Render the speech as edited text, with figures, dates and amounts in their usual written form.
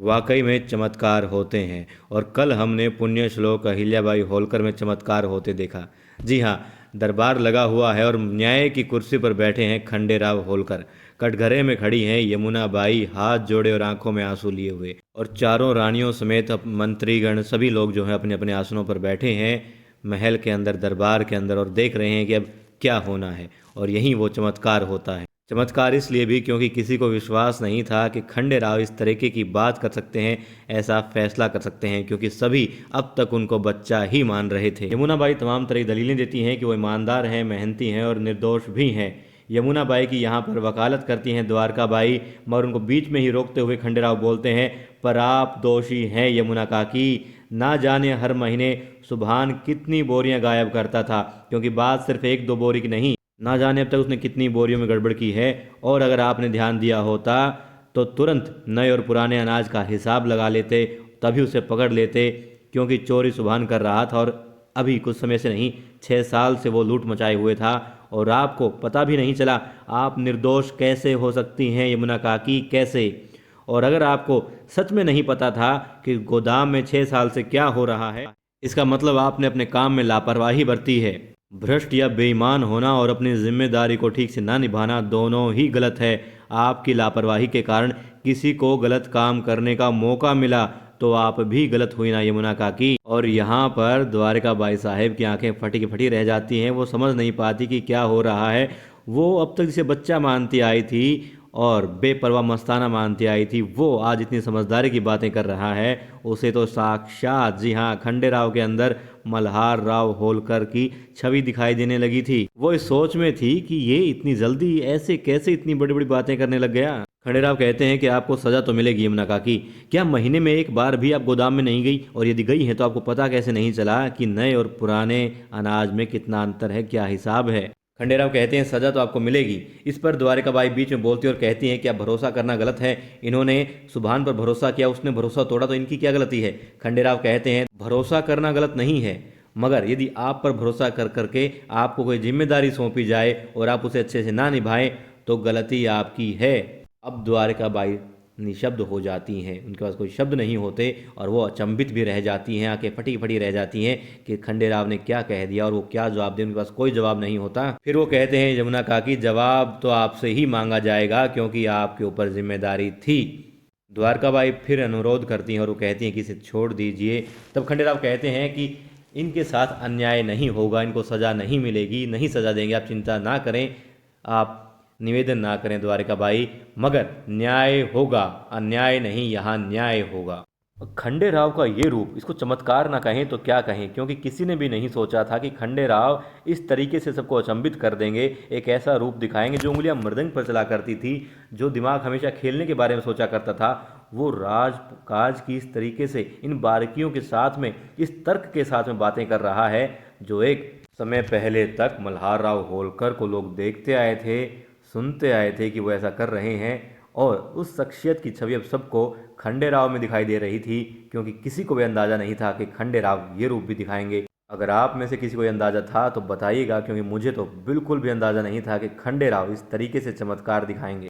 वाकई में चमत्कार होते हैं और कल हमने पुण्य श्लोक अहिल्याबाई होलकर में चमत्कार होते देखा। जी हाँ, दरबार लगा हुआ है और न्याय की कुर्सी पर बैठे हैं खंडेराव होलकर। कटघरे में खड़ी हैं यमुना बाई, हाथ जोड़े और आंखों में आंसू लिए हुए, और चारों रानियों समेत मंत्रीगण सभी लोग जो हैं अपने अपने आसनों पर बैठे हैं महल के अंदर, दरबार के अंदर, और देख रहे हैं कि अब क्या होना है। और यही वो चमत्कार होता है। चमत्कार इसलिए भी क्योंकि किसी को विश्वास नहीं था कि खंडेराव इस तरीके की बात कर सकते हैं, ऐसा फैसला कर सकते हैं, क्योंकि सभी अब तक उनको बच्चा ही मान रहे थे। यमुना बाई तमाम तरह की दलीलें देती हैं कि वो ईमानदार हैं, मेहनती हैं और निर्दोष भी हैं। यमुना बाई की यहाँ पर वकालत करती हैं द्वारका बाई, मगर उनको बीच में ही रोकते हुए खंडेराव बोलते हैं, पर आप दोषी हैं यमुना काकी। ना जाने हर महीने सुभान कितनी बोरियां गायब करता था, क्योंकि बात सिर्फ एक दो बोरी की नहीं, ना जाने अब तक उसने कितनी बोरियों में गड़बड़ की है। और अगर आपने ध्यान दिया होता तो तुरंत नए और पुराने अनाज का हिसाब लगा लेते, तभी उसे पकड़ लेते, क्योंकि चोरी सुभान कर रहा था और अभी कुछ समय से नहीं, 6 साल से वो लूट मचाए हुए था और आपको पता भी नहीं चला। आप निर्दोष कैसे हो सकती हैं यमुना काकी, कैसे? और अगर आपको सच में नहीं पता था कि गोदाम में 6 साल से क्या हो रहा है, इसका मतलब आपने अपने काम में लापरवाही बरती है। भ्रष्ट या बेईमान होना और अपनी जिम्मेदारी को ठीक से ना निभाना दोनों ही गलत है। आपकी लापरवाही के कारण किसी को गलत काम करने का मौका मिला, तो आप भी गलत हुई ना यमुना काकी। और यहाँ पर द्वारका बाई साहेब की आंखें फटी की फटी रह जाती हैं। वो समझ नहीं पाती कि क्या हो रहा है। वो अब तक जिसे बच्चा मानती आई थी और बेपरवाह मस्ताना मानती आई थी, वो आज इतनी समझदारी की बातें कर रहा है। उसे तो साक्षात, जी हाँ, खंडेराव के अंदर मल्हार राव होलकर की छवि दिखाई देने लगी थी। वो इस सोच में थी कि ये इतनी जल्दी ऐसे कैसे इतनी बड़ी बड़ी बातें करने लग गया। खंडेराव कहते हैं कि आपको सजा तो मिलेगी यमुना काकी। क्या महीने में एक बार भी आप गोदाम में नहीं गई? और यदि गई हैं तो आपको पता कैसे नहीं चला कि नए और पुराने अनाज में कितना अंतर है, क्या हिसाब है? खंडेराव कहते हैं सजा तो आपको मिलेगी। इस पर द्वारिकाबाई बीच में बोलती और कहती हैं क्या भरोसा करना गलत है? इन्होंने सुभान पर भरोसा किया, उसने भरोसा तोड़ा, तो इनकी क्या गलती है? खंडेराव कहते हैं भरोसा करना गलत नहीं है, मगर यदि आप पर भरोसा कर करके आपको कोई जिम्मेदारी सौंपी जाए और आप उसे अच्छे से ना निभाएं तो गलती आपकी है। अब द्वारिकाबाई निशब्द हो जाती हैं, उनके पास कोई शब्द नहीं होते और वो अचंभित भी रह जाती हैं, आंखें फटी फटी रह जाती हैं कि खंडेराव ने क्या कह दिया और वो क्या जवाब दे। उनके पास कोई जवाब नहीं होता। फिर वो कहते हैं यमुना काकी, जवाब तो आपसे ही मांगा जाएगा क्योंकि आपके ऊपर जिम्मेदारी थी। द्वारकाबाई फिर अनुरोध करती हैं और वो कहती हैं कि इसे छोड़ दीजिए। तब खंडेराव कहते हैं कि इनके साथ अन्याय नहीं होगा, इनको सज़ा नहीं मिलेगी, नहीं सज़ा देंगे, आप चिंता ना करें, आप निवेदन ना करें द्वारिकाबाई, मगर न्याय होगा, अन्याय नहीं, यहाँ न्याय होगा। खंडेराव का ये रूप, इसको चमत्कार ना कहें तो क्या कहें, क्योंकि किसी ने भी नहीं सोचा था कि खंडेराव इस तरीके से सबको अचंभित कर देंगे, एक ऐसा रूप दिखाएंगे। जो उंगलियां मृदंग पर चला करती थी, जो दिमाग हमेशा खेलने के बारे में सोचा करता था, वो राज काज की इस तरीके से, इन बारीकियों के साथ में, इस तर्क के साथ में बातें कर रहा है, जो एक समय पहले तक मल्हार राव होलकर को लोग देखते आए थे, सुनते आए थे कि वो ऐसा कर रहे हैं। और उस शख्सियत की छवि अब सबको खंडेराव में दिखाई दे रही थी, क्योंकि किसी को भी अंदाज़ा नहीं था कि खंडेराव ये रूप भी दिखाएंगे। अगर आप में से किसी को अंदाज़ा था तो बताइएगा, क्योंकि मुझे तो बिल्कुल भी अंदाज़ा नहीं था कि खंडेराव इस तरीके से चमत्कार दिखाएंगे।